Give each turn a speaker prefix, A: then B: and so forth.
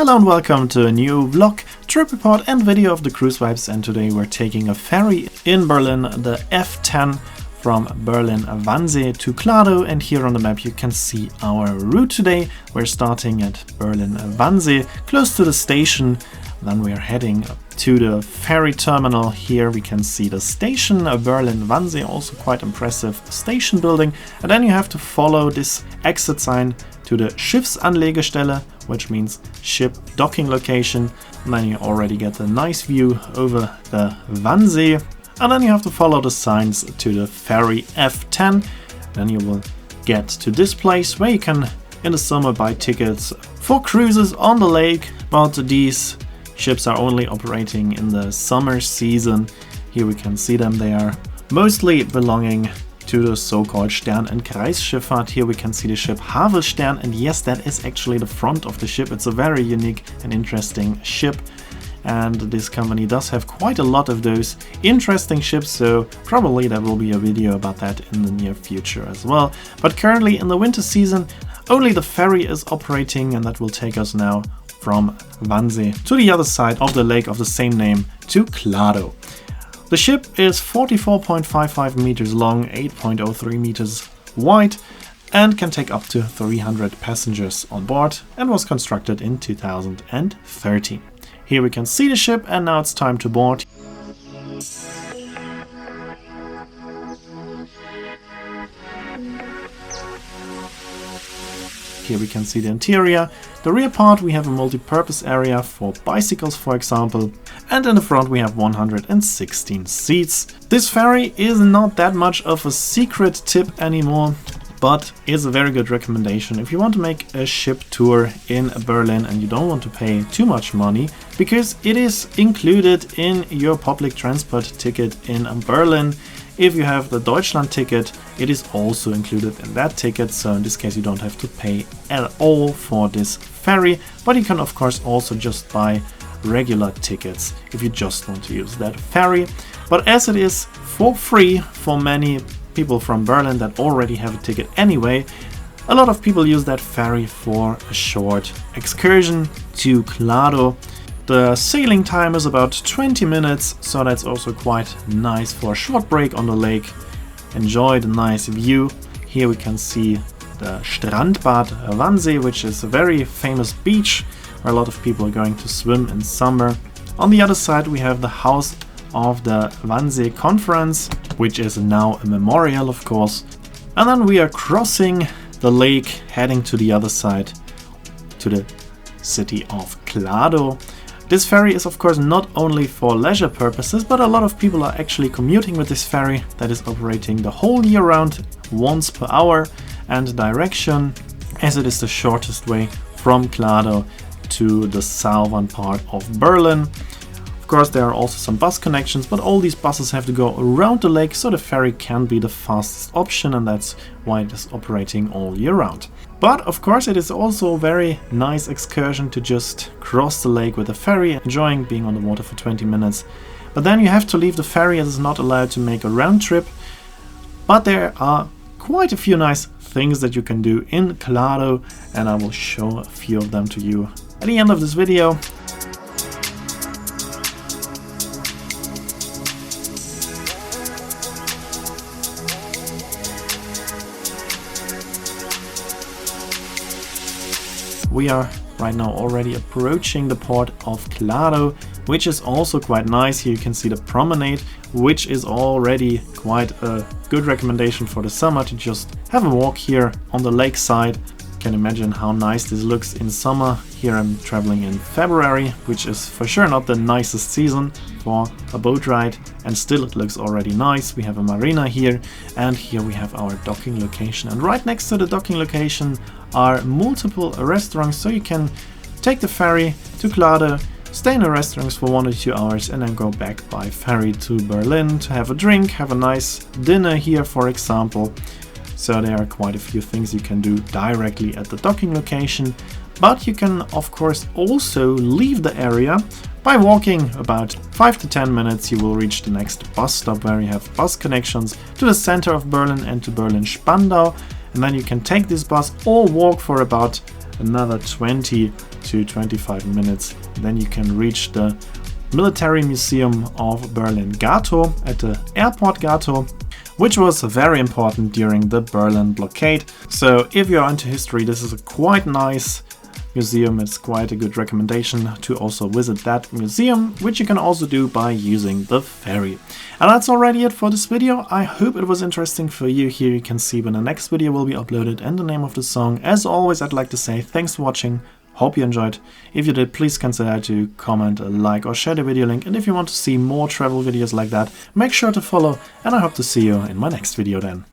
A: Hello and welcome to a new vlog, trip report and video of the cruise vibes, and today we're taking a ferry in Berlin, the F10 from Berlin-Wannsee to Kladow, and here on the map you can see our route today. We're starting at Berlin-Wannsee, close to the station, then we're heading to the ferry terminal. Here we can see the station, Berlin-Wannsee, also quite impressive station building, and then you have to follow this exit sign to the Schiffsanlegestelle, which means ship docking location, and then you already get a nice view over the Wannsee. And then you have to follow the signs to the ferry F10. Then you will get to this place where you can in the summer buy tickets for cruises on the lake, but these ships are only operating in the summer season. Here we can see them. They are mostly belonging to the so-called Stern- and Kreisschifffahrt. Here we can see the ship Havelstern, and yes, that is actually the front of the ship. It's a very unique and interesting ship. And this company does have quite a lot of those interesting ships, so probably there will be a video about that in the near future as well. But currently in the winter season, only the ferry is operating, and that will take us now from Wannsee to the other side of the lake of the same name, to Kladow. The ship is 44.55 meters long, 8.03 meters wide, and can take up to 300 passengers on board, and was constructed in 2013. Here we can see the ship, and now it's time to board. Here we can see the interior. The rear part we have a multi-purpose area for bicycles, for example, and in the front we have 116 seats. This ferry is not that much of a secret tip anymore, but is a very good recommendation if you want to make a ship tour in Berlin and you don't want to pay too much money, because it is included in your public transport ticket in Berlin. If you have the Deutschland ticket, it is also included in that ticket, so in this case you don't have to pay at all for this ferry, but you can of course also just buy regular tickets if you just want to use that ferry. But as it is for free for many people from Berlin that already have a ticket anyway, a lot of people use that ferry for a short excursion to Kladow. The sailing time is about 20 minutes, so that's also quite nice for a short break on the lake. Enjoy the nice view. Here we can see the Strandbad Wannsee, which is a very famous beach where a lot of people are going to swim in summer. On the other side we have the house of the Wannsee Conference, which is now a memorial, of course. And then we are crossing the lake, heading to the other side, to the city of Kladow. This ferry is of course not only for leisure purposes, but a lot of people are actually commuting with this ferry that is operating the whole year round, once per hour and direction, as it is the shortest way from Kladow to the southern part of Berlin. Of course there are also some bus connections, but all these buses have to go around the lake, so the ferry can be the fastest option, and that's why it is operating all year round. But of course it is also a very nice excursion to just cross the lake with a ferry, enjoying being on the water for 20 minutes. But then you have to leave the ferry, as it's not allowed to make a round trip. But there are quite a few nice things that you can do in Kladow, and I will show a few of them to you at the end of this video. We are right now already approaching the port of Kladow, which is also quite nice. Here you can see the promenade, which is already quite a good recommendation for the summer to just have a walk here on the lakeside. You can imagine how nice this looks in summer. Here I'm traveling in February, which is for sure not the nicest season for a boat ride, and still it looks already nice. We have a marina here, and here we have our docking location, and right next to the docking location are multiple restaurants, so you can take the ferry to Kladow, stay in the restaurants for 1 or 2 hours, and then go back by ferry to Berlin to have a drink, have a nice dinner here, for example. So there are quite a few things you can do directly at the docking location. But you can of course also leave the area by walking about 5 to 10 minutes. You will reach the next bus stop where you have bus connections to the center of Berlin and to Berlin-Spandau, and then you can take this bus or walk for about another 20 to 25 minutes. Then you can reach the Military Museum of Berlin-Gatow at the airport Gatow, which was very important during the Berlin blockade. So if you're into history, this is a quite nice museum. It's quite a good recommendation to also visit that museum, which you can also do by using the ferry. And that's already it for this video. I hope it was interesting for you. Here you can see when the next video will be uploaded and the name of the song. As always, I'd like to say thanks for watching. Hope you enjoyed. If you did, please consider to comment, like or share the video link. And if you want to see more travel videos like that, make sure to follow, and I hope to see you in my next video then.